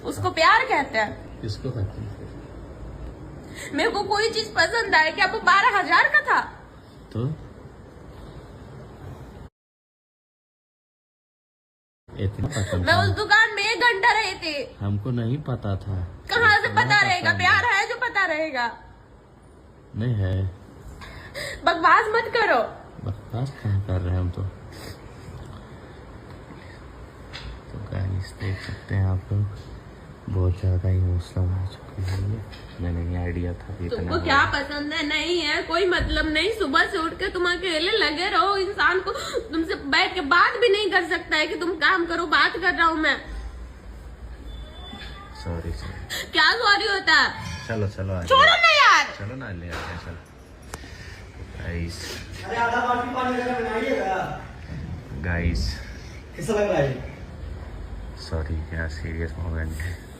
उसको प्यार कहते हैं। किसको कहते हैं? मेरे को कोई चीज पसंद आए, क्या वो 12,000 का था? तो इतना पसंद मैं था? उस दुकान में 1 घंटा रही थी। हमको नहीं पता था। कहाँ से इतना पता रहेगा? पसंद प्यार है जो पता रहेगा। नहीं है। बकवास मत करो। बकवास कहाँ कर रहे हैं हम तो गाइस देख सकते हैं आप लोग, बहुत ज्यादा इमोशनल हो चुकी है ये। मैंने नहीं आइडिया था इतना तुमको क्या पसंद है नहीं है कोई मतलब नहीं। सुबह से उठ के तुम अकेले लगे रहो, इंसान को तुमसे बैठ के बात भी नहीं कर सकता है कि तुम काम करो। बात कर रहा हूँ मैं। सॉरी क्या सॉरी होता है? चलो चलो आ छोड़ो ना यार। चलो ना ले आते हैं। चलो गाइस, अरे आधा बाल्टी पानी वगैरह बनाइएगा। गाइस कैसा लग रहा है? सॉरी, क्या सीरियस मोमेंट है।